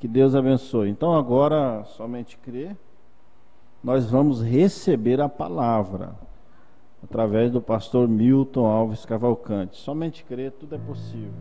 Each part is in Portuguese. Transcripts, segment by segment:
Que Deus abençoe. Então agora, somente crer, nós vamos receber a palavra através do pastor Milton Alves Cavalcante. Somente crer, tudo é possível.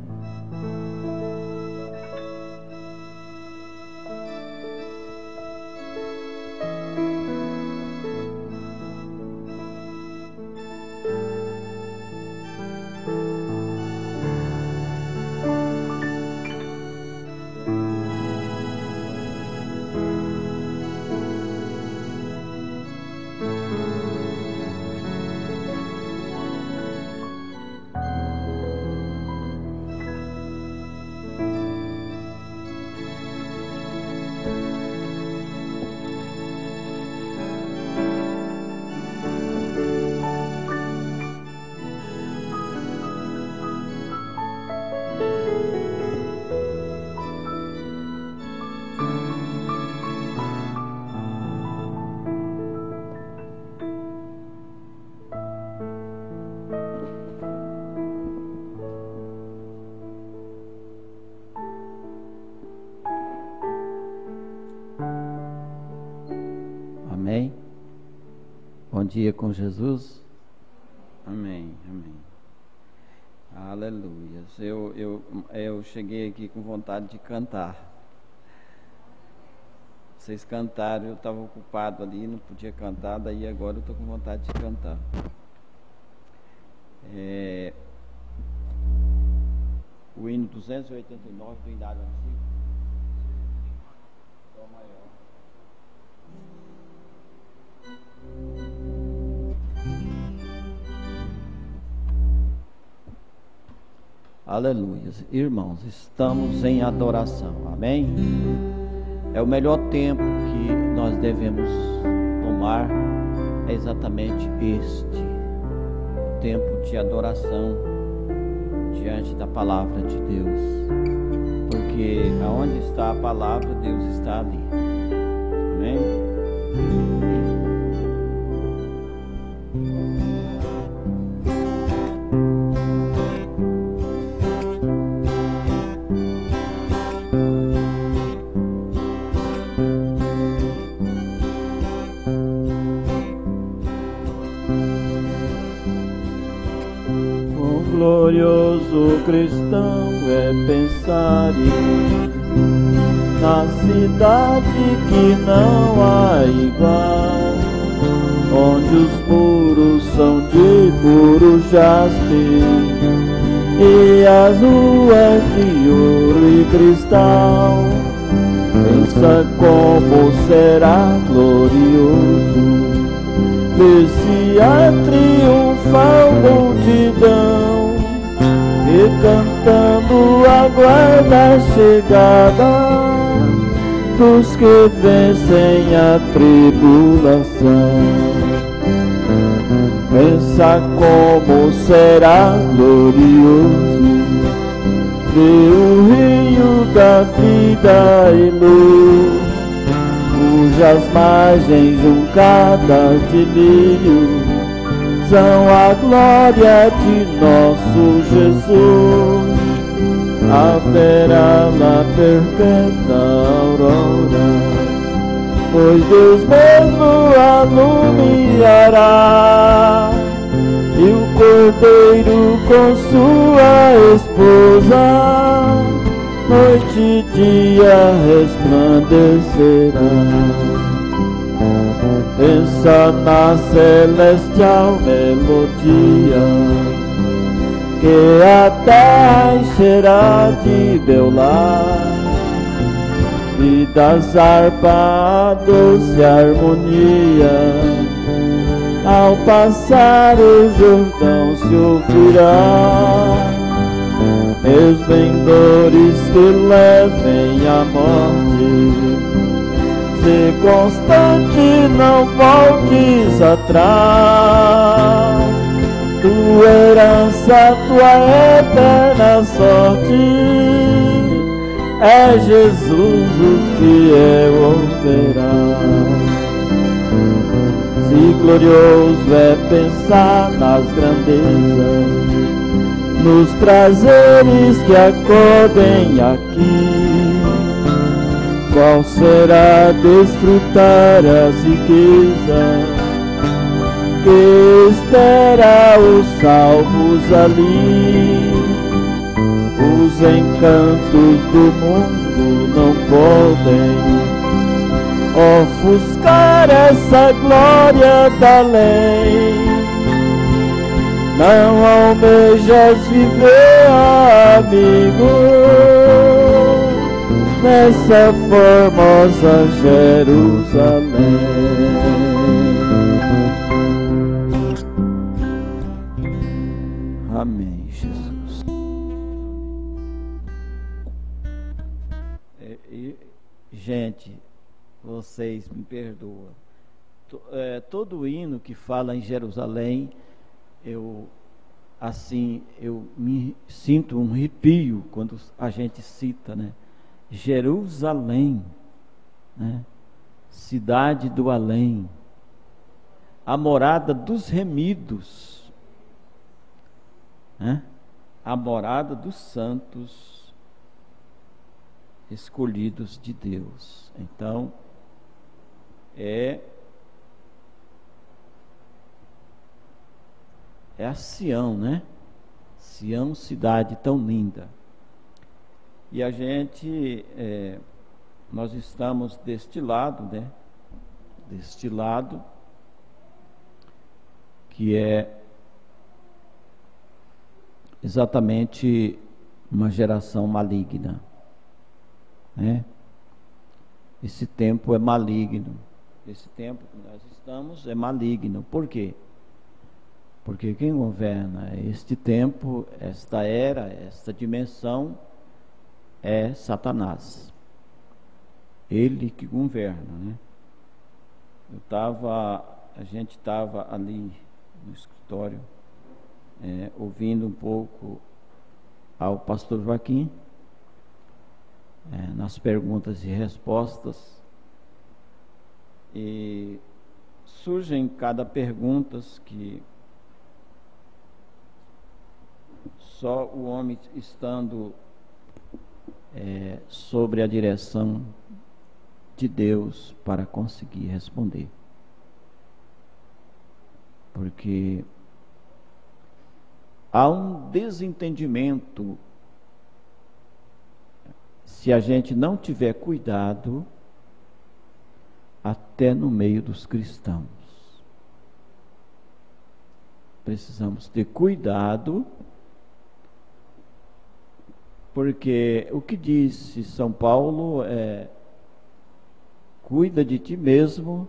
Amém? Bom dia com Jesus. Amém, amém. Aleluia. Eu cheguei aqui com vontade de cantar. Vocês cantaram, eu estava ocupado ali, não podia cantar, daí agora eu estou com vontade de cantar. O hino 289 do Inário Antigo. Dó maior. Aleluia. Irmãos, estamos em adoração, amém? É o melhor tempo que nós devemos tomar, é exatamente este tempo de adoração diante da palavra de Deus, porque aonde está a palavra, Deus está ali, amém? Glorioso cristão é pensar na cidade que não há igual, onde os muros são de puro jaspe e as ruas de ouro e cristal. Pensa como será glorioso ver-se a triunfal multidão e cantando aguarda a chegada dos que vencem a tribulação. Pensa como será glorioso ver o rio da vida e luz, cujas margens juncadas de lírio são a glória de nosso Jesus. Haverá lá perpétua aurora, pois Deus mesmo alumiará, e o Cordeiro com sua esposa noite e dia resplandecerá. Pensa na celestial melodia que a terra encherá de beular, e das harpas a doce harmonia ao passar o Jordão se ouvirá. Esplendores que levem a morte, se constante não voltes atrás. Tua herança, tua eterna sorte, é Jesus o fiel operar. Se glorioso é pensar nas grandezas, nos prazeres que acodem aqui, Qual será desfrutar as riquezas que espera os salvos ali? Os encantos do mundo não podem ofuscar essa glória da lei. Não almejas viver, amigo, nessa formosa Jerusalém. Amém, Jesus. Gente, vocês me perdoam. Todo hino que fala em Jerusalém, eu me sinto um arrepio quando a gente cita, né? Jerusalém, né? Cidade do além, a morada dos remidos, né? A morada dos santos escolhidos de Deus. Então, é a Sião, né? Sião, cidade tão linda. E a gente, nós estamos deste lado, né? Deste lado, que é exatamente uma geração maligna, né? Esse tempo é maligno. Esse tempo que nós estamos é maligno. Por quê? Porque quem governa este tempo, esta era, esta dimensão, é Satanás. Ele que governa, né? A gente estava ali no escritório, ouvindo um pouco ao pastor Joaquim, nas perguntas e respostas, e surgem cada pergunta que só o homem estando sobre a direção de Deus para conseguir responder. Porque há um desentendimento, se a gente não tiver cuidado, até no meio dos cristãos. Precisamos ter cuidado, porque o que disse São Paulo é: cuida de ti mesmo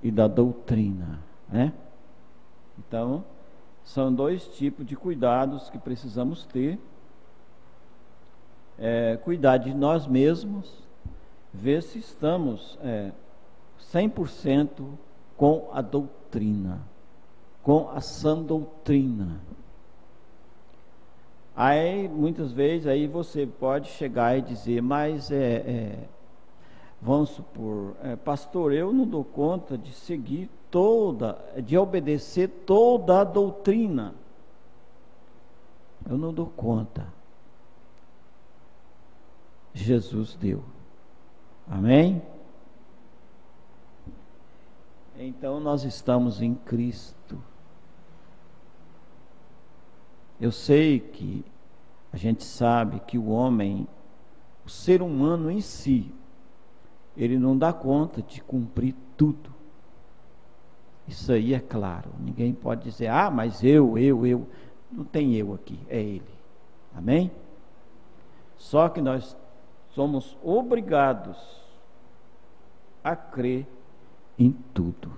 e da doutrina, né? Então, são dois tipos de cuidados que precisamos ter. Cuidar de nós mesmos, ver se estamos 100% com a doutrina, com a sã doutrina. Aí, muitas vezes, aí você pode chegar e dizer, mas vamos supor, pastor, eu não dou conta de seguir de obedecer toda a doutrina. Eu não dou conta. Jesus deu. Amém? Então nós estamos em Cristo. Eu sei que a gente sabe que o homem, o ser humano em si, ele não dá conta de cumprir tudo. Isso aí é claro. Ninguém pode dizer, mas eu. Não tem eu aqui, é Ele. Amém? Só que nós somos obrigados a crer em tudo.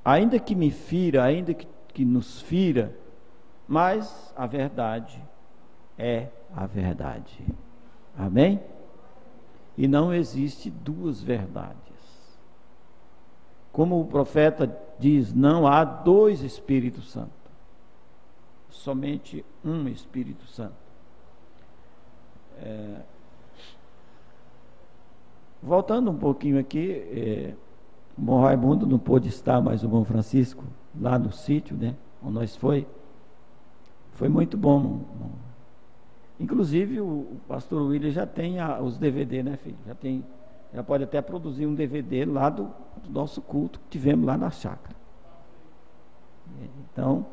Ainda que me fira, ainda que nos fira, mas a verdade é a verdade. Amém? E não existe duas verdades. Como o profeta diz, não há dois Espíritos Santos, somente um Espírito Santo. Voltando um pouquinho aqui, o bom Raimundo não pôde estar, mas o bom Francisco, lá no sítio, né, onde nós foi muito bom. Inclusive o pastor William já tem os DVD, né, filho? Já pode até produzir um DVD lá do nosso culto que tivemos lá na chácara. Então,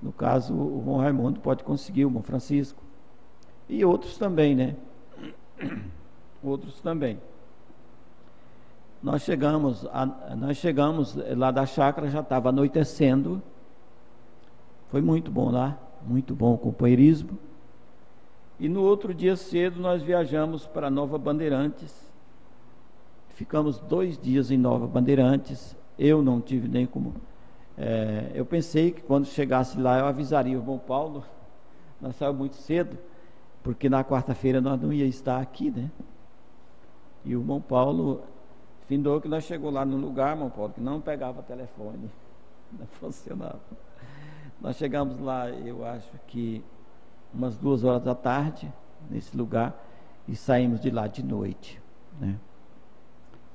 no caso, o irmão Raimundo pode conseguir, o irmão Francisco. E outros também, né? Outros também. Nós chegamos lá da chácara, já estava anoitecendo. Foi muito bom lá, muito bom o companheirismo. E no outro dia cedo nós viajamos para Nova Bandeirantes. Ficamos 2 dias em Nova Bandeirantes. Eu não tive nem como... eu pensei que quando chegasse lá eu avisaria o irmão Paulo. Nós saímos muito cedo, porque na quarta-feira nós não ia estar aqui, né? E o irmão Paulo findou que nós chegou lá no lugar, irmão Paulo, que não pegava telefone, não funcionava. Nós chegamos lá, eu acho que umas 2 horas da tarde, nesse lugar, e saímos de lá de noite, né?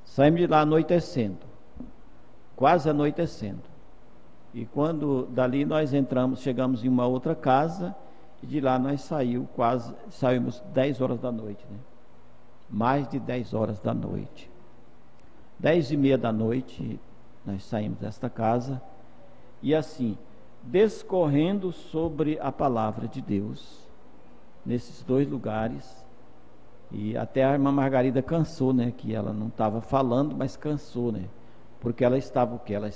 Saímos de lá anoitecendo, quase anoitecendo. E quando dali nós chegamos em uma outra casa, e de lá nós saímos 10 horas da noite, né? Mais de 10 horas da noite. 10:30 da noite nós saímos desta casa, e assim, discorrendo sobre a palavra de Deus, nesses 2 lugares, e até a irmã Margarida cansou, né? Que ela não estava falando, mas cansou, né? Porque ela estava o quê? Ela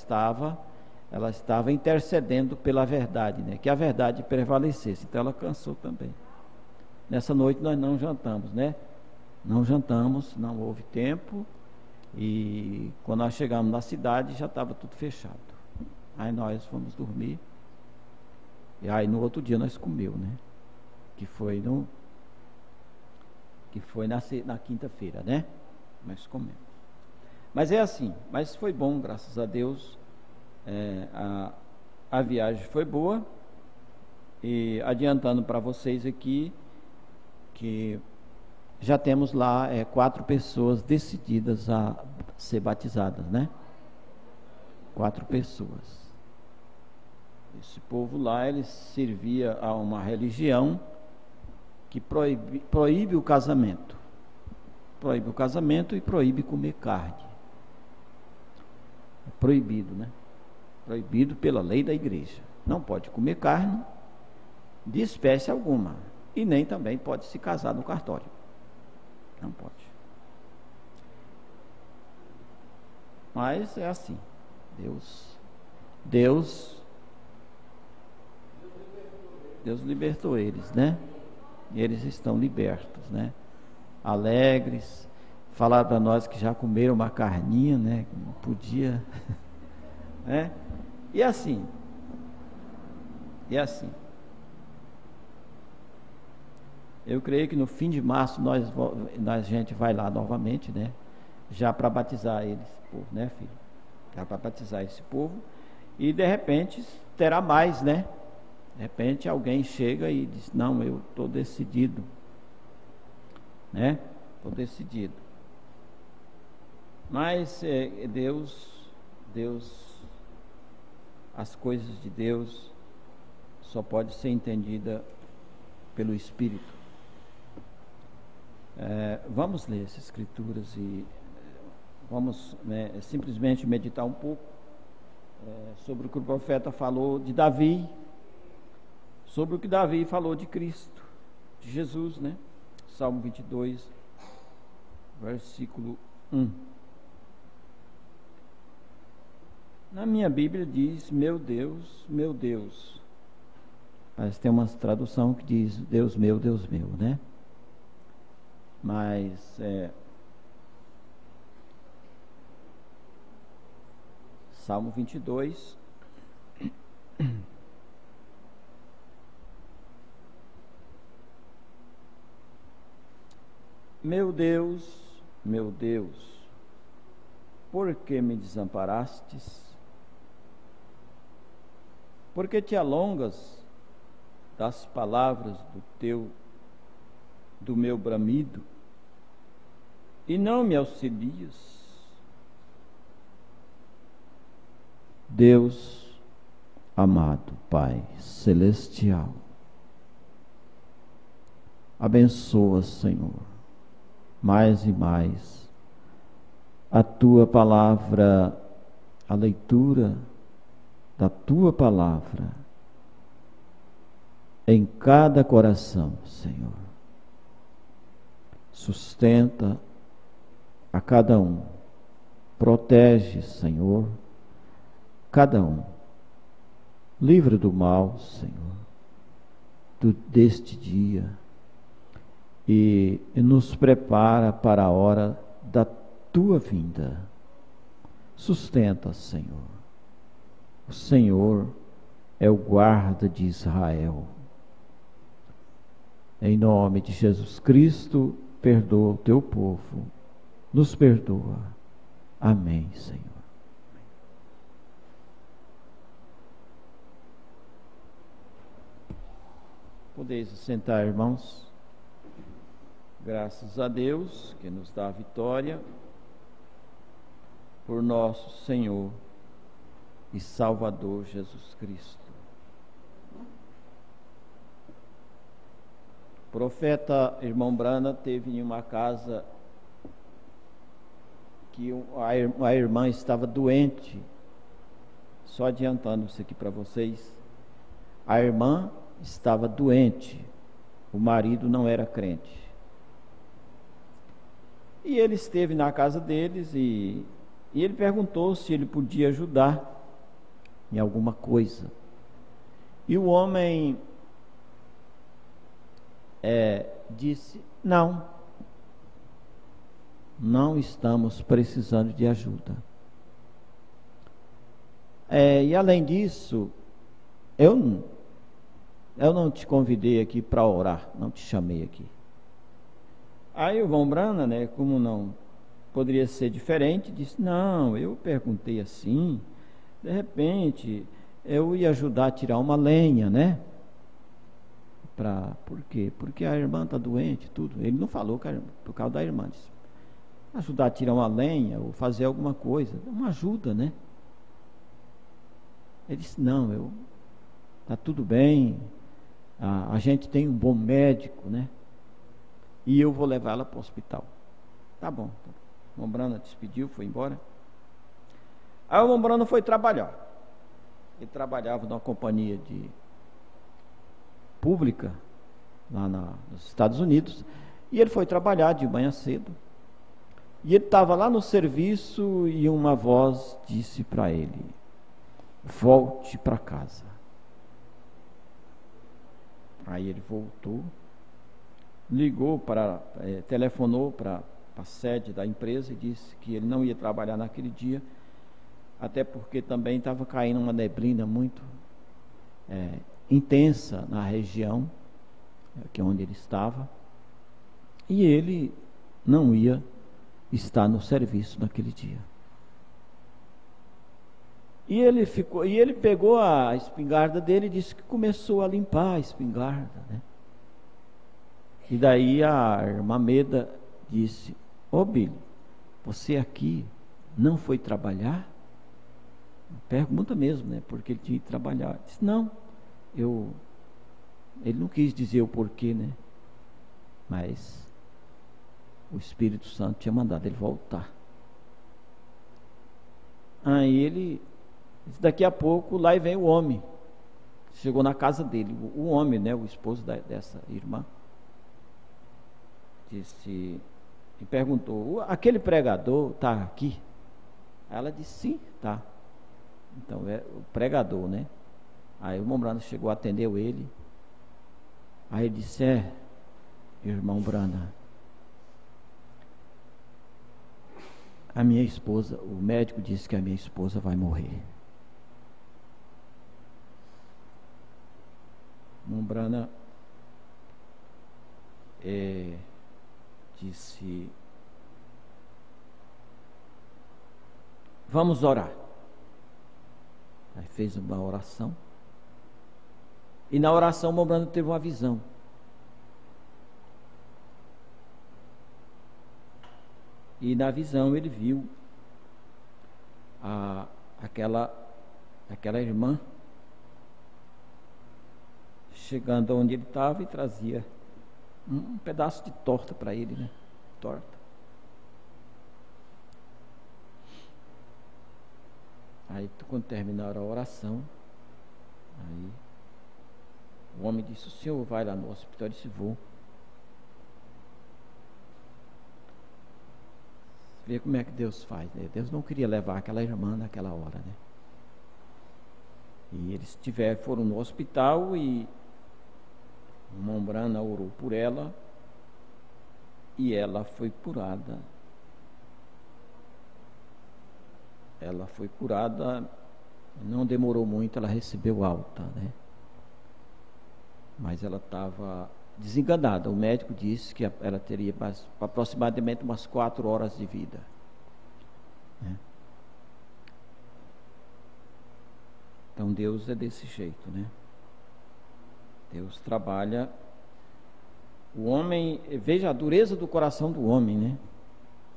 estava intercedendo pela verdade, né? Que a verdade prevalecesse. Então ela cansou também. Nessa noite nós não jantamos, né? Não jantamos, não houve tempo. E quando nós chegamos na cidade já estava tudo fechado. Aí nós fomos dormir. E aí no outro dia nós comemos, né? Que foi na quinta-feira, né? Nós comemos. Mas é assim, mas foi bom, graças a Deus. A viagem foi boa. E adiantando para vocês aqui que já temos lá 4 pessoas decididas a ser batizadas, né? 4 pessoas. Esse povo lá, ele servia a uma religião que proíbe o casamento. Proíbe o casamento e proíbe comer carne. É proibido, né? Proibido pela lei da igreja. Não pode comer carne de espécie alguma. E nem também pode se casar no cartório. Não pode. Mas é assim. Deus libertou eles, né? E eles estão libertos, né? Alegres. Falaram para nós que já comeram uma carninha, né? Que não podia, né? E assim. Eu creio que no fim de março a gente vai lá novamente, né? Já para batizar eles, povo, né, filho? Já para batizar esse povo. E de repente terá mais, né? De repente alguém chega e diz: não, eu estou decidido, né? Estou decidido. Mas Deus, as coisas de Deus só pode ser entendida pelo Espírito. Vamos ler essas escrituras e vamos simplesmente meditar um pouco sobre o que o profeta falou de Davi, sobre o que Davi falou de Cristo, de Jesus, né? Salmo 22, versículo 1. Na minha Bíblia diz: meu Deus, mas tem uma tradução que diz: Deus meu, né? Mas Salmo 22, meu Deus, por que me desamparastes? Por que te alongas das palavras do meu bramido e não me auxilias? Deus amado, Pai celestial, Abençoa, Senhor, mais e mais a tua palavra, a leitura da tua palavra em cada coração, Senhor. Sustenta a cada um, protege, Senhor, cada um. Livra do mal, Senhor, deste dia, e nos prepara para a hora da tua vinda. Sustenta, Senhor. O Senhor é o guarda de Israel. Em nome de Jesus Cristo, perdoa o teu povo. Nos perdoa. Amém, Senhor. Podeis sentar, irmãos. Graças a Deus que nos dá a vitória por nosso Senhor e Salvador Jesus Cristo. O profeta irmão Brana teve em uma casa que a irmã estava doente. Só adiantando isso aqui para vocês. A irmã estava doente, o marido não era crente. E ele esteve na casa deles e ele perguntou se ele podia ajudar em alguma coisa. E o homem disse: não estamos precisando de ajuda. E além disso, eu não te convidei aqui para orar, não te chamei aqui. Aí o irmão Brana, como não poderia ser diferente, disse: não, eu perguntei assim, de repente eu ia ajudar a tirar uma lenha, por quê? Porque a irmã está doente, tudo. Ele não falou por causa da irmã, disse: ajudar a tirar uma lenha ou fazer alguma coisa, uma ajuda, Ele disse: não, está tudo bem, a gente tem um bom médico, e eu vou levar ela para o hospital. Tá bom. O irmão Brana despediu, foi embora. Aí o irmão Brana foi trabalhar. Ele trabalhava numa companhia pública lá nos Estados Unidos, e ele foi trabalhar de manhã cedo. E ele estava lá no serviço e uma voz disse para ele: volte para casa. Aí ele voltou, telefonou para a sede da empresa e disse que ele não ia trabalhar naquele dia, até porque também estava caindo uma neblina muito intensa na região que onde ele estava, e ele não ia estar no serviço naquele dia. E ele pegou a espingarda dele e disse que começou a limpar a espingarda, E daí a irmã Meda disse: ô Billy, você aqui não foi trabalhar? Pergunta mesmo, porque ele tinha que trabalhar. Disse: não, ele não quis dizer o porquê, mas o Espírito Santo tinha mandado ele voltar. Aí ele disse: daqui a pouco lá vem o homem. Chegou na casa dele, o homem, o esposo dessa irmã. Disse, e perguntou: aquele pregador está aqui? Ela disse: sim, está. Então é o pregador, Aí o irmão Brana chegou, atendeu ele. Aí ele disse: irmão Brana, a minha esposa, o médico disse que a minha esposa vai morrer. Irmão Brana disse: vamos orar. Aí fez uma oração. E na oração o irmão Brana teve uma visão. E na visão ele viu aquela irmã chegando onde ele estava e trazia um pedaço de torta para ele, né? Torta. Aí, quando terminaram a oração, aí o homem disse: o senhor vai lá no hospital? Eu disse: vou. Vê como é que Deus faz, né? Deus não queria levar aquela irmã naquela hora, né? E eles foram no hospital e uma ombrana orou por ela e ela foi curada. Ela foi curada, não demorou muito, ela recebeu alta, né? Mas ela estava desenganada. O médico disse que ela teria aproximadamente umas 4 horas de vida, né? Então Deus é desse jeito, né? Deus trabalha. O homem, veja a dureza do coração do homem, né?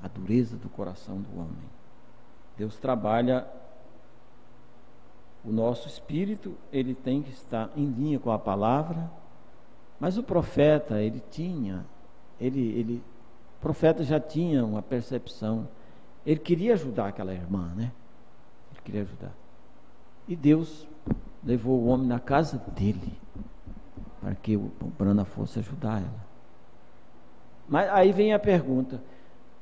A dureza do coração do homem. Deus trabalha o nosso espírito, ele tem que estar em linha com a palavra, mas o profeta, o profeta já tinha uma percepção, ele queria ajudar aquela irmã, né? Ele queria ajudar. E Deus levou o homem na casa dele, para que o Brana fosse ajudar ela. Mas aí vem a pergunta: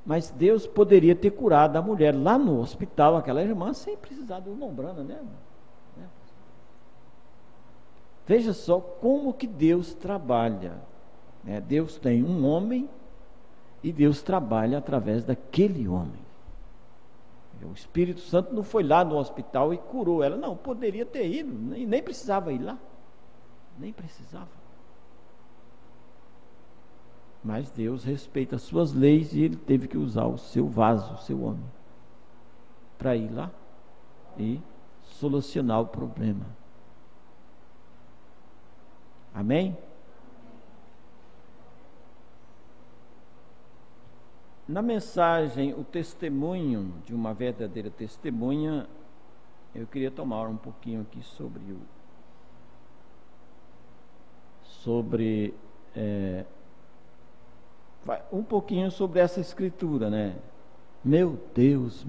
mas Deus poderia ter curado a mulher lá no hospital, aquela irmã, sem precisar do irmão Brana, né? Veja só como que Deus trabalha, né? Deus tem um homem e Deus trabalha através daquele homem. O Espírito Santo não foi lá no hospital e curou ela, não, poderia ter ido, nem precisava ir lá, nem precisava. Mas Deus respeita as suas leis e ele teve que usar o seu vaso, o seu homem, para ir lá e solucionar o problema. Amém? Na mensagem, o testemunho de uma verdadeira testemunha, eu queria tomar um pouquinho aqui um pouquinho sobre essa escritura, né? Meu Deus,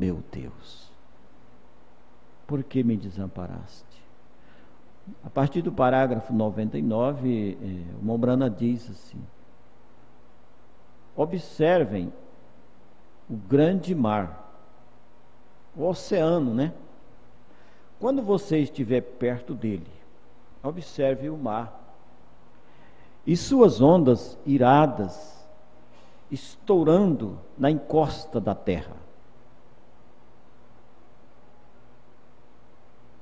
por que me desamparaste? A partir do parágrafo 99, o Mombrana diz assim: observem o grande mar, o oceano, né? Quando você estiver perto dele, observe o mar e suas ondas iradas estourando na encosta da terra.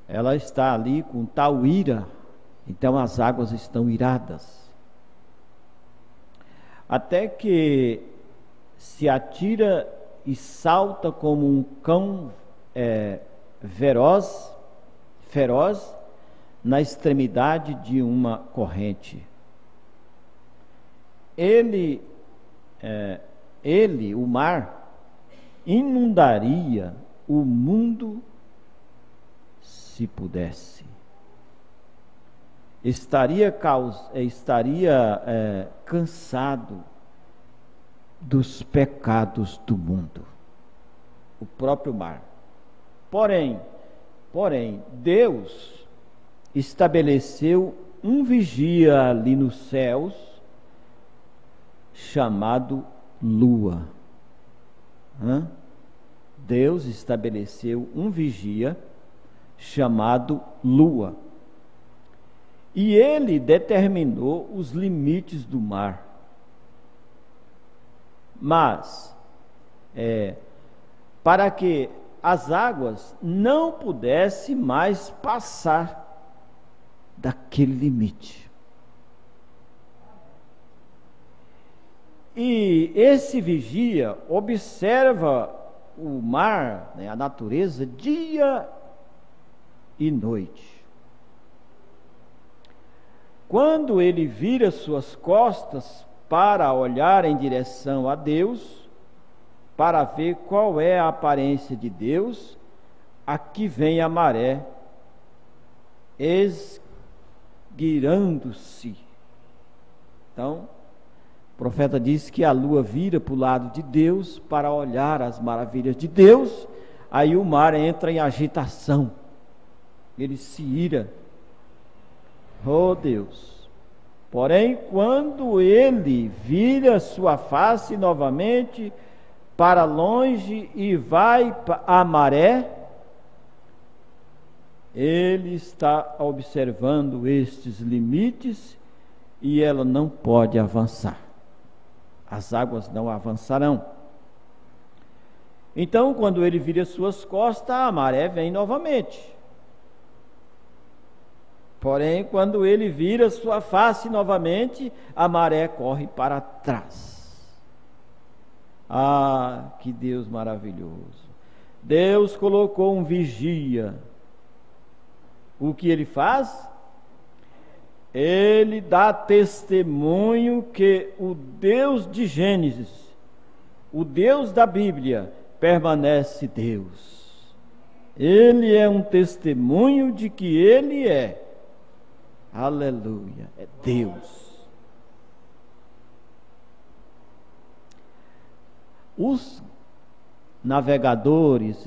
Ela está ali com tal ira, então as águas estão iradas, até que se atira e salta como um cão feroz na extremidade de uma corrente. Ele, o mar, inundaria o mundo se pudesse. Estaria cansado dos pecados do mundo, o próprio mar. Porém, Deus estabeleceu um vigia ali nos céus, chamado lua. Deus estabeleceu um vigia chamado lua, e ele determinou os limites do mar. Mas para que as águas não pudessem mais passar daquele limite. E esse vigia observa o mar, né, a natureza, dia e noite. Quando ele vira suas costas para olhar em direção a Deus, para ver qual é a aparência de Deus, aqui vem a maré esgueirando-se. Então, O profeta disse que a lua vira para o lado de Deus para olhar as maravilhas de Deus, aí o mar entra em agitação, ele se ira. Oh Deus! Porém, quando ele vira sua face novamente para longe e vai à maré, ele está observando estes limites e ela não pode avançar. As águas não avançarão. Então, quando ele vira suas costas, a maré vem novamente. Porém, quando ele vira sua face novamente, a maré corre para trás. Ah, que Deus maravilhoso! Deus colocou um vigia. O que ele faz? Ele dá testemunho que o Deus de Gênesis, o Deus da Bíblia, permanece Deus. Ele é um testemunho de que ele é, aleluia, é Deus. Os navegadores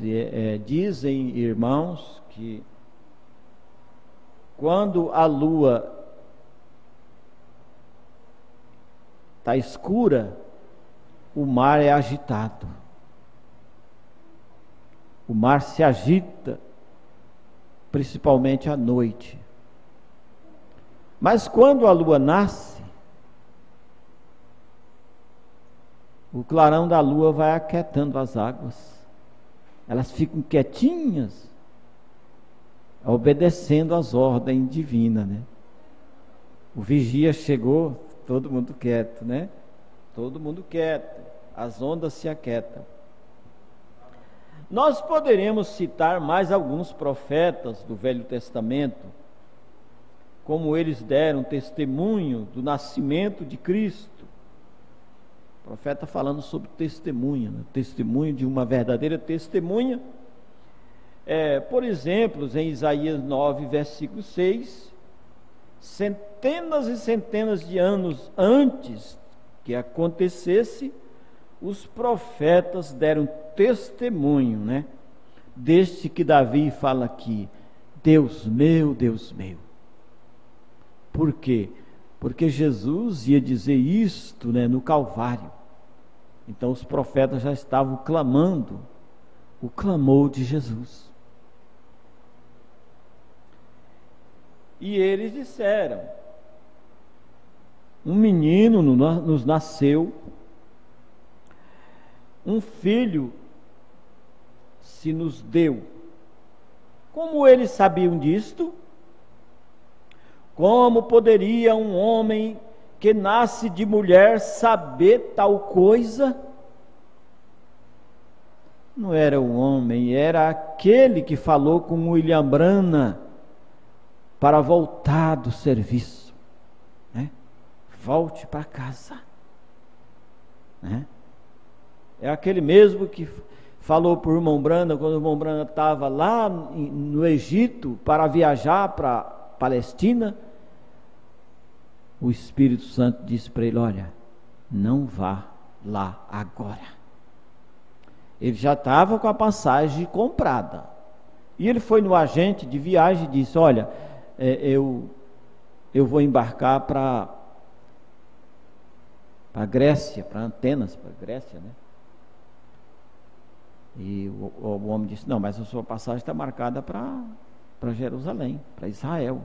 dizem, irmãos, que quando a lua está escura, o mar é agitado. O mar se agita, principalmente à noite. Mas quando a lua nasce, o clarão da lua vai aquietando as águas. Elas ficam quietinhas, obedecendo às ordens divinas, né? O vigia chegou, todo mundo quieto, né? Todo mundo quieto, as ondas se aquietam. Nós poderemos citar mais alguns profetas do Velho Testamento, como eles deram testemunho do nascimento de Cristo. O profeta falando sobre testemunha, né? Testemunho de uma verdadeira testemunha. Por exemplo, em Isaías 9, versículo 6, centenas e centenas de anos antes que acontecesse, os profetas deram testemunho, né? Deste que Davi fala aqui, Deus meu, Deus meu. Por quê? Porque Jesus ia dizer isto, né, no Calvário. Então os profetas já estavam clamando o clamor de Jesus. E eles disseram: um menino nos nasceu, um filho se nos deu. Como eles sabiam disto? Como poderia um homem que nasce de mulher saber tal coisa? Não era o homem, era aquele que falou com William Branham para voltar do serviço, né? Volte para casa, né? É aquele mesmo que falou para o irmão Branham, quando o irmão Branham estava lá no Egito para viajar para Palestina. O Espírito Santo disse para ele: olha, não vá lá agora. Ele já estava com a passagem comprada, e ele foi no agente de viagem e disse: olha, eu vou embarcar para Grécia, para Atenas, para Grécia, né? E o homem disse: não, mas a sua passagem está marcada para Jerusalém, para Israel.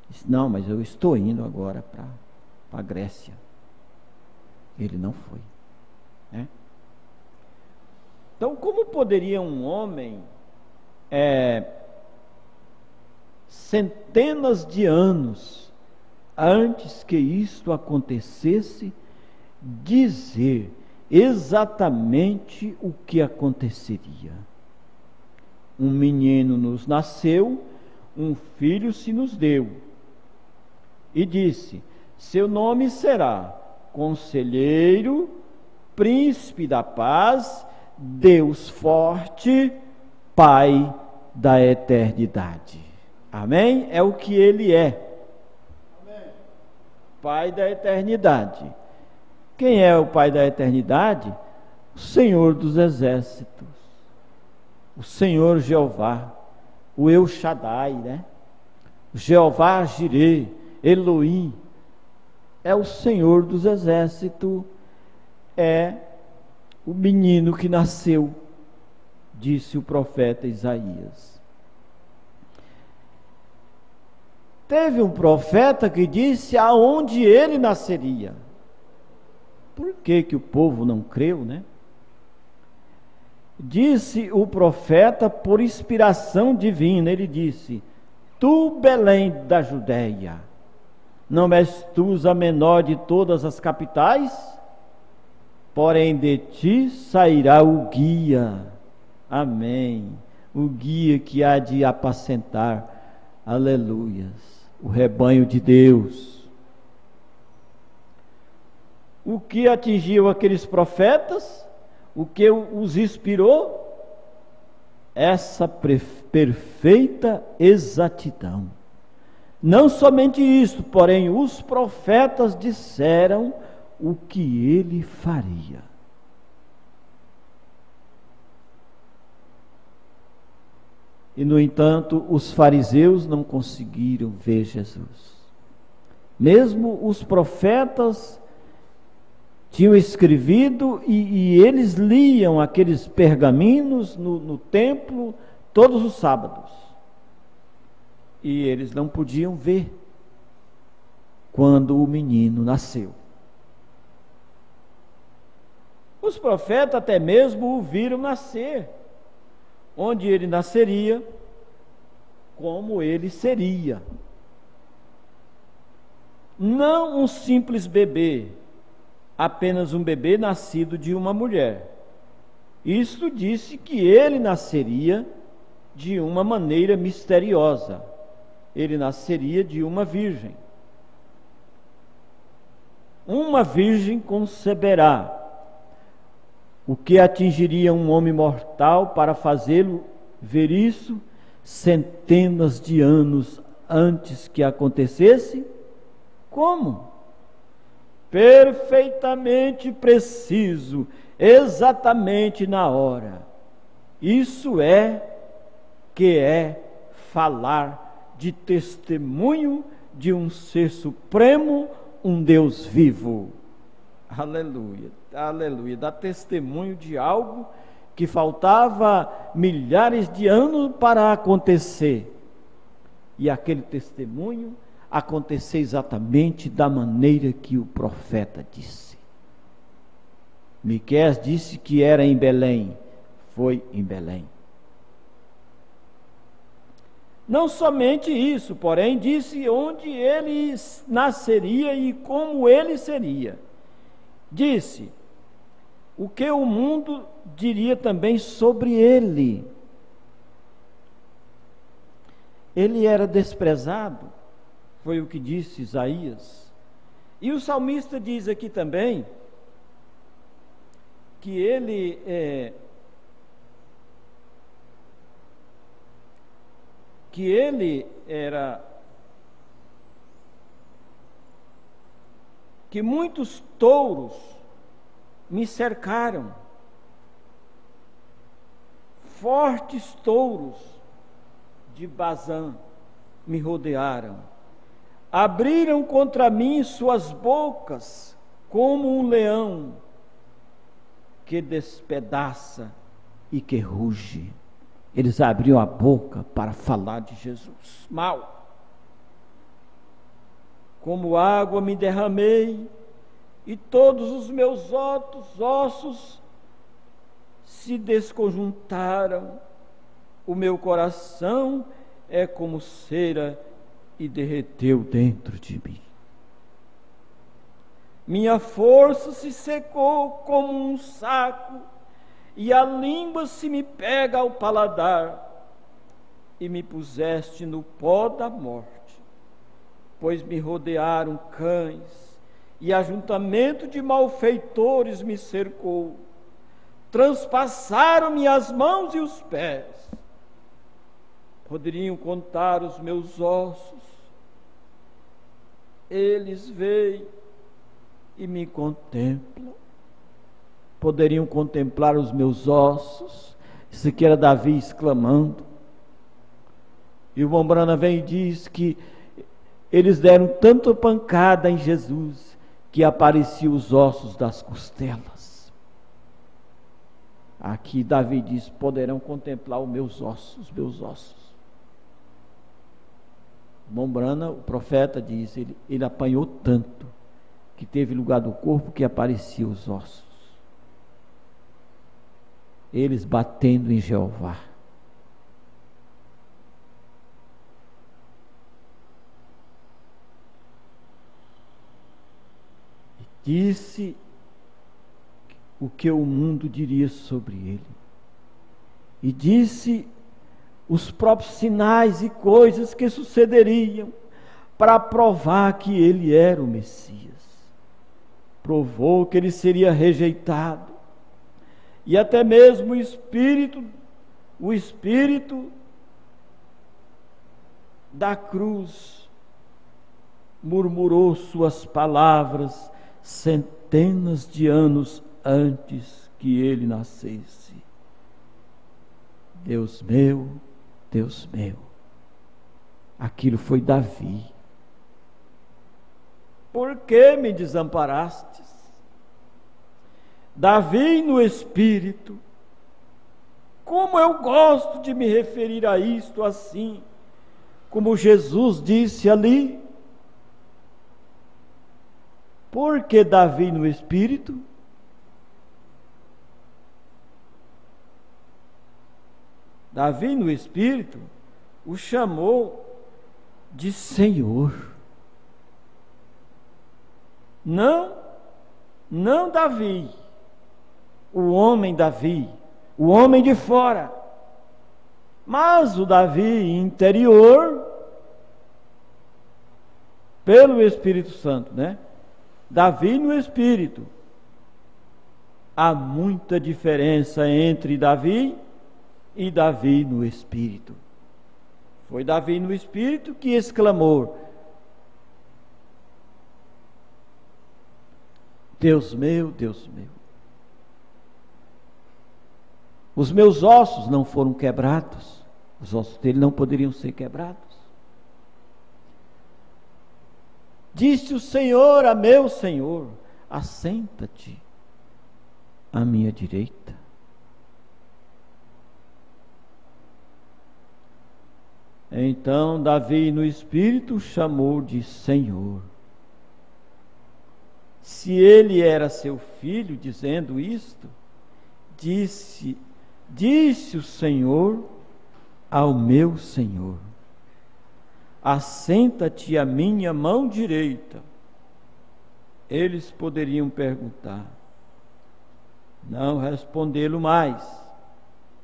Disse: não, mas eu estou indo agora para a Grécia. Ele não foi, né? Então, como poderia um homem, centenas de anos antes que isto acontecesse, dizer exatamente o que aconteceria? Um menino nos nasceu, um filho se nos deu. E disse: seu nome será Conselheiro, Príncipe da Paz, Deus Forte, Pai da Eternidade. Amém? É o que ele é. Amém. Pai da Eternidade. Quem é o Pai da eternidade? O Senhor dos exércitos, o Senhor Jeová, o El Shaddai, né? Jeová Jireh, Elohim, é o Senhor dos exércitos, é o menino que nasceu, disse o profeta Isaías. Teve um profeta que disse aonde ele nasceria. Por que o povo não creu, né? Disse o profeta por inspiração divina, ele disse: Tu, Belém da Judeia, não és tu a menor de todas as capitais? Porém de ti sairá o guia, amém, o guia que há de apacentar, aleluias, o rebanho de Deus. O que atingiu aqueles profetas? O que os inspirou? Essa perfeita exatidão. Não somente isso, porém os profetas disseram o que ele faria. E no entanto, os fariseus não conseguiram ver Jesus. Mesmo os profetas tinham escrevido e eles liam aqueles pergaminhos no templo todos os sábados. E eles não podiam ver quando o menino nasceu. Os profetas até mesmo o viram nascer, onde ele nasceria, como ele seria. Não um simples bebê, apenas um bebê nascido de uma mulher. Isto disse que ele nasceria de uma maneira misteriosa. Ele nasceria de uma virgem. Uma virgem conceberá. O que atingiria um homem mortal para fazê-lo ver isso centenas de anos antes que acontecesse? Como? Perfeitamente preciso, exatamente na hora. Isso é falar de testemunho de um ser supremo, um Deus vivo. Aleluia, aleluia. Dá testemunho de algo que faltava milhares de anos para acontecer. E aquele testemunho acontecer exatamente da maneira que o profeta disse. Miqueias disse que era em Belém, foi em Belém. Não somente isso, porém disse onde ele nasceria e como ele seria. Disse o que o mundo diria também sobre ele. Ele era desprezado, foi o que disse Isaías. E o salmista diz aqui também que ele era, que muitos touros me cercaram, fortes touros de Bazã me rodearam, abriram contra mim suas bocas como um leão que despedaça e que ruge. Eles abriam a boca para falar de Jesus. Mal. Como água me derramei, e todos os meus ossos se desconjuntaram. O meu coração é como cera e derreteu dentro de mim. Minha força se secou como um saco, e a língua se me pega ao paladar, e me puseste no pó da morte, pois me rodearam cães, e ajuntamento de malfeitores me cercou, transpassaram-me as mãos e os pés. Poderiam contar os meus ossos. Eles veem e me contemplam. Poderiam contemplar os meus ossos. Isso aqui era Davi exclamando. E o Mombrana vem e diz que eles deram tanta pancada em Jesus que apareciam os ossos das costelas. Aqui Davi diz: poderão contemplar os meus ossos. Mombrana, o profeta, diz: ele apanhou tanto que teve lugar do corpo que apareciam os ossos. Eles batendo em Jeová. Disse o que o mundo diria sobre ele. E disse os próprios sinais e coisas que sucederiam para provar que ele era o Messias. Provou que ele seria rejeitado. E até mesmo o Espírito da cruz murmurou suas palavras centenas de anos antes que ele nascesse. Deus meu, Deus meu. Aquilo foi Davi. Por que me desamparastes? Davi no Espírito. Como eu gosto de me referir a isto assim, como Jesus disse ali. Por que Davi no Espírito? Davi no Espírito o chamou de Senhor. Não Davi, o homem Davi, o homem de fora, mas o Davi interior, pelo Espírito Santo, né? Davi no Espírito. Há muita diferença entre Davi e Davi no Espírito. Foi Davi no Espírito que exclamou: Deus meu, Deus meu. Os meus ossos não foram quebrados. Os ossos dele não poderiam ser quebrados. Disse o Senhor a meu Senhor: assenta-te à minha direita. Então Davi no Espírito chamou de Senhor. Se ele era seu filho, dizendo isto, disse o Senhor ao meu Senhor: assenta-te à minha mão direita. Eles poderiam perguntar, não respondê-lo mais,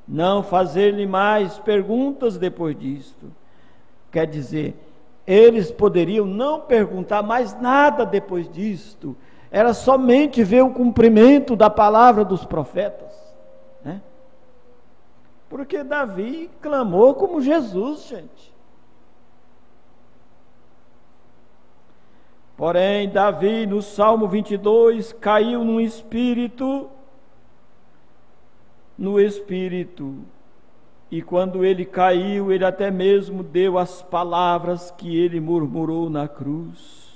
não fazer-lhe mais perguntas depois disto. Quer dizer, eles poderiam não perguntar mais nada depois disto. Era somente ver o cumprimento da palavra dos profetas, né? Porque Davi clamou como Jesus, gente. Porém, Davi, no Salmo 22, caiu no Espírito, e quando ele caiu, ele até mesmo deu as palavras que ele murmurou na cruz: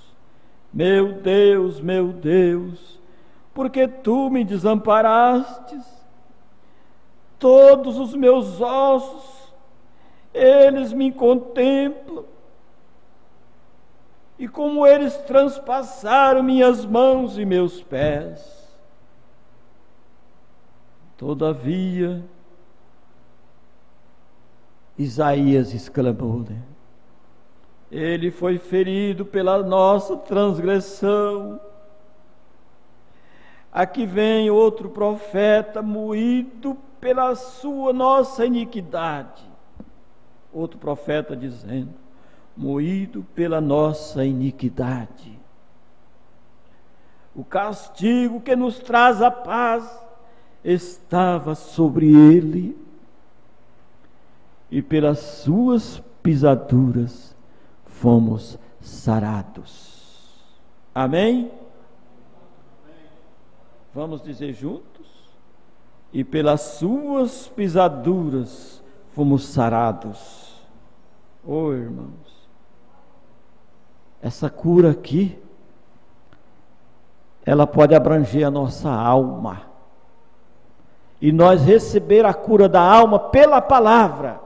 meu Deus, por que tu me desamparastes? Todos os meus ossos, eles me contemplam, e como eles transpassaram minhas mãos e meus pés. Todavia, Isaías exclamou, né? Ele foi ferido pela nossa transgressão. Aqui vem outro profeta, moído pela nossa iniquidade. Outro profeta dizendo: moído pela nossa iniquidade. O castigo que nos traz a paz estava sobre ele, e pelas suas pisaduras fomos sarados. Amém? Vamos dizer juntos? E pelas suas pisaduras fomos sarados. Oh, irmãos, essa cura aqui, ela pode abranger a nossa alma, e nós receber a cura da alma pela palavra,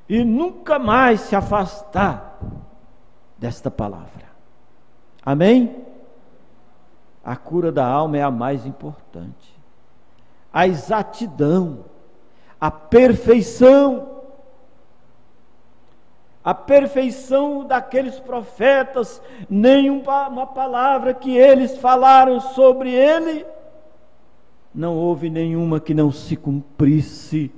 e nunca mais se afastar desta palavra. Amém? A cura da alma é a mais importante. A exatidão, a perfeição daqueles profetas, nenhuma palavra que eles falaram sobre ele, não houve nenhuma que não se cumprisse.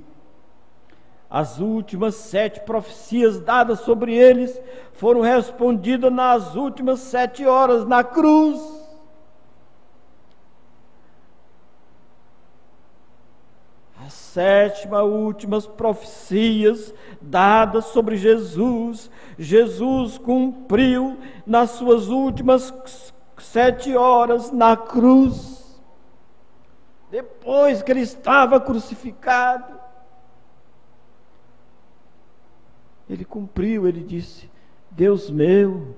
As últimas 7 profecias dadas sobre eles foram respondidas nas últimas 7 horas na cruz. As 7 últimas profecias dadas sobre Jesus, Jesus cumpriu nas suas últimas 7 horas na cruz, depois que ele estava crucificado. Ele cumpriu, ele disse: Deus meu,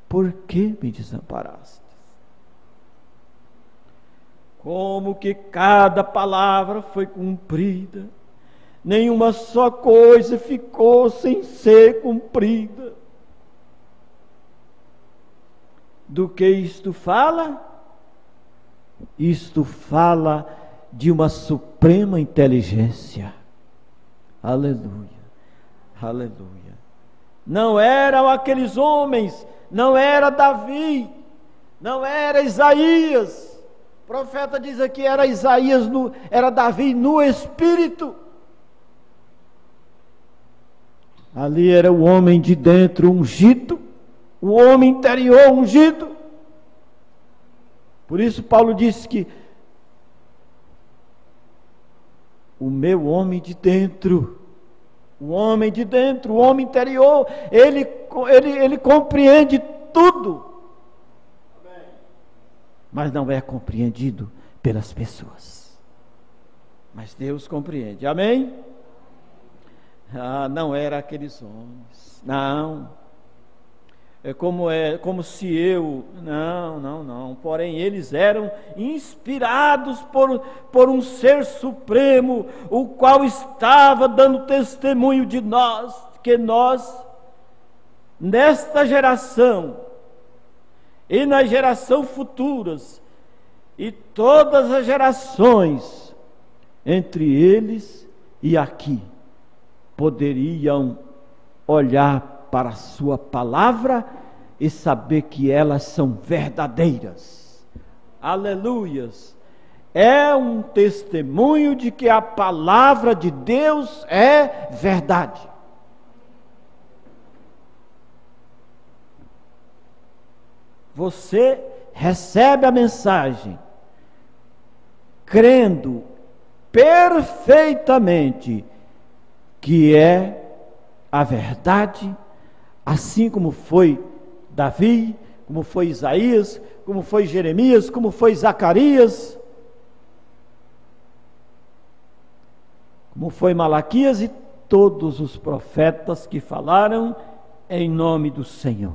por que me desamparaste? Como que cada palavra foi cumprida, nenhuma só coisa ficou sem ser cumprida. Do que isto fala? Isto fala de uma suprema inteligência. Aleluia, aleluia. Não eram aqueles homens, não era Davi, não era Isaías. O profeta diz aqui, era Isaías, era Davi no espírito. Ali era o homem de dentro ungido, o homem interior ungido. Por isso Paulo disse que o meu homem de dentro, o homem interior, ele compreende tudo, mas não é compreendido pelas pessoas, mas Deus compreende. Amém? Não era aqueles homens, não. É como se eu, não, porém eles eram inspirados por um ser supremo, o qual estava dando testemunho de nós, que nós, nesta geração, e nas gerações futuras, e todas as gerações, entre eles e aqui, poderiam olhar para a sua palavra e saber que elas são verdadeiras. Aleluias! É um testemunho de que a palavra de Deus é verdade. Você recebe a mensagem crendo perfeitamente que é a verdade, assim como foi Davi, como foi Isaías, como foi Jeremias, como foi Zacarias, como foi Malaquias e todos os profetas que falaram em nome do Senhor.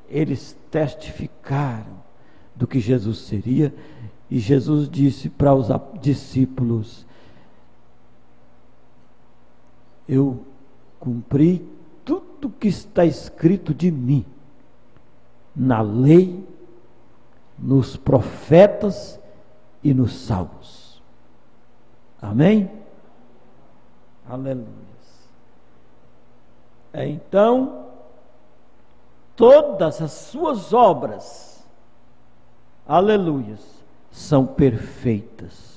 Eles testificaram do que Jesus seria, e Jesus disse para os discípulos: eu cumpri tudo que está escrito de mim na lei, nos profetas e nos salmos. Amém? Aleluia. Então, todas as suas obras, aleluias, são perfeitas.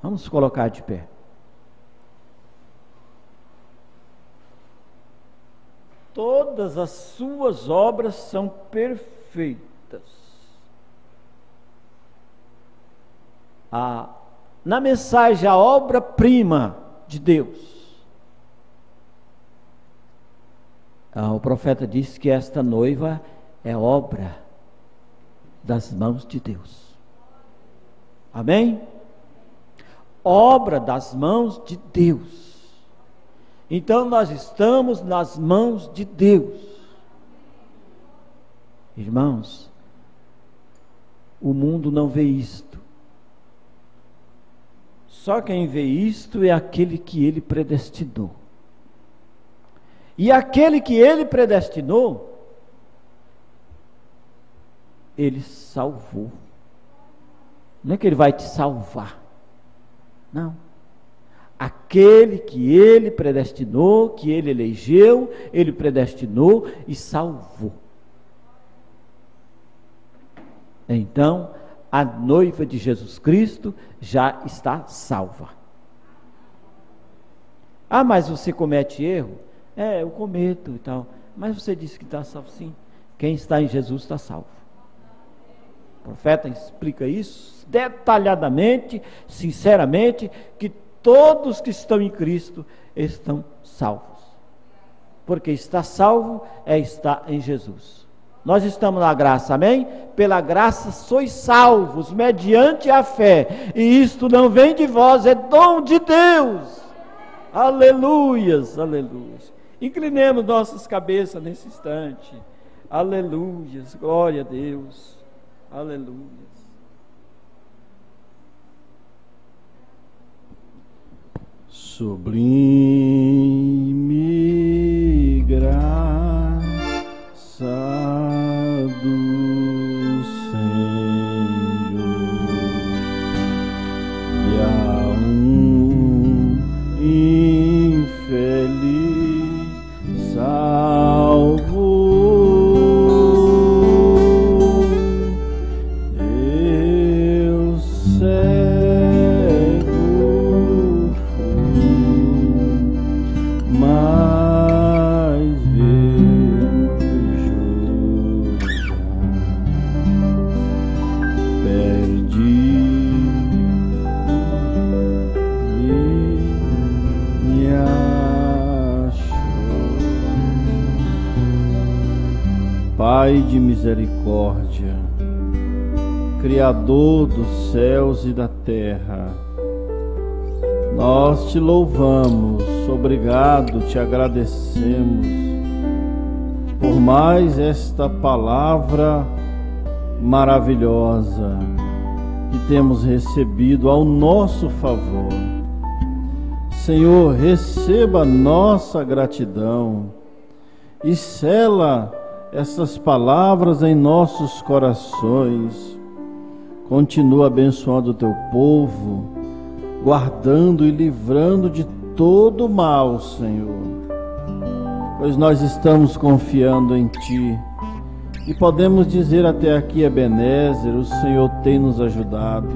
Vamos colocar de pé. Todas as suas obras são perfeitas. Na mensagem, a obra-prima de Deus, O profeta disse que esta noiva é obra das mãos de Deus. Amém? Obra das mãos de Deus. Então nós estamos nas mãos de Deus. Irmãos, o mundo não vê isto. Só quem vê isto é aquele que Ele predestinou. E aquele que Ele predestinou, Ele salvou. Não é que Ele vai te salvar. Não. Aquele que Ele predestinou, que Ele elegeu, Ele predestinou e salvou. Então, a noiva de Jesus Cristo já está salva. Ah, mas você comete erro? Eu cometo e tal. Mas você disse que está salvo, sim. Quem está em Jesus está salvo. O profeta explica isso detalhadamente, sinceramente, que todos que estão em Cristo estão salvos. Porque estar salvo é estar em Jesus. Nós estamos na graça, amém? Pela graça sois salvos, mediante a fé. E isto não vem de vós, é dom de Deus. Aleluias, aleluias. Inclinemos nossas cabeças nesse instante. Aleluias, glória a Deus. Aleluias. Sublime graça do Senhor, e a infeliz salvo, eu cego fui, mas vejo já. Perdi e me achou. Pai de misericórdia, Criador dos céus e da terra, nós te louvamos, obrigado, te agradecemos por mais esta palavra maravilhosa que temos recebido ao nosso favor. Senhor, receba nossa gratidão e sela essas palavras em nossos corações. Continua abençoando o teu povo, guardando e livrando de todo mal, Senhor, pois nós estamos confiando em Ti e podemos dizer até aqui, Ebenezer, o Senhor tem nos ajudado.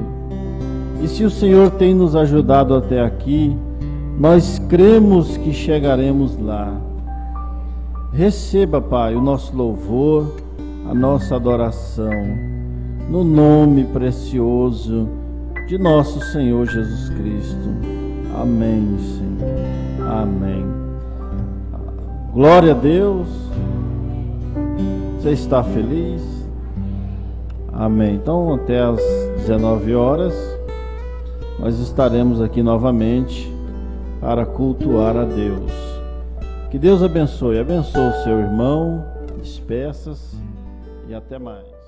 E se o Senhor tem nos ajudado até aqui, nós cremos que chegaremos lá. Receba, Pai, o nosso louvor, a nossa adoração, no nome precioso de nosso Senhor Jesus Cristo. Amém, Senhor. Amém. Glória a Deus. Você está feliz? Amém. Então, até às 19 horas, nós estaremos aqui novamente para cultuar a Deus. Que Deus abençoe. Abençoe o seu irmão. Despeça-se e até mais.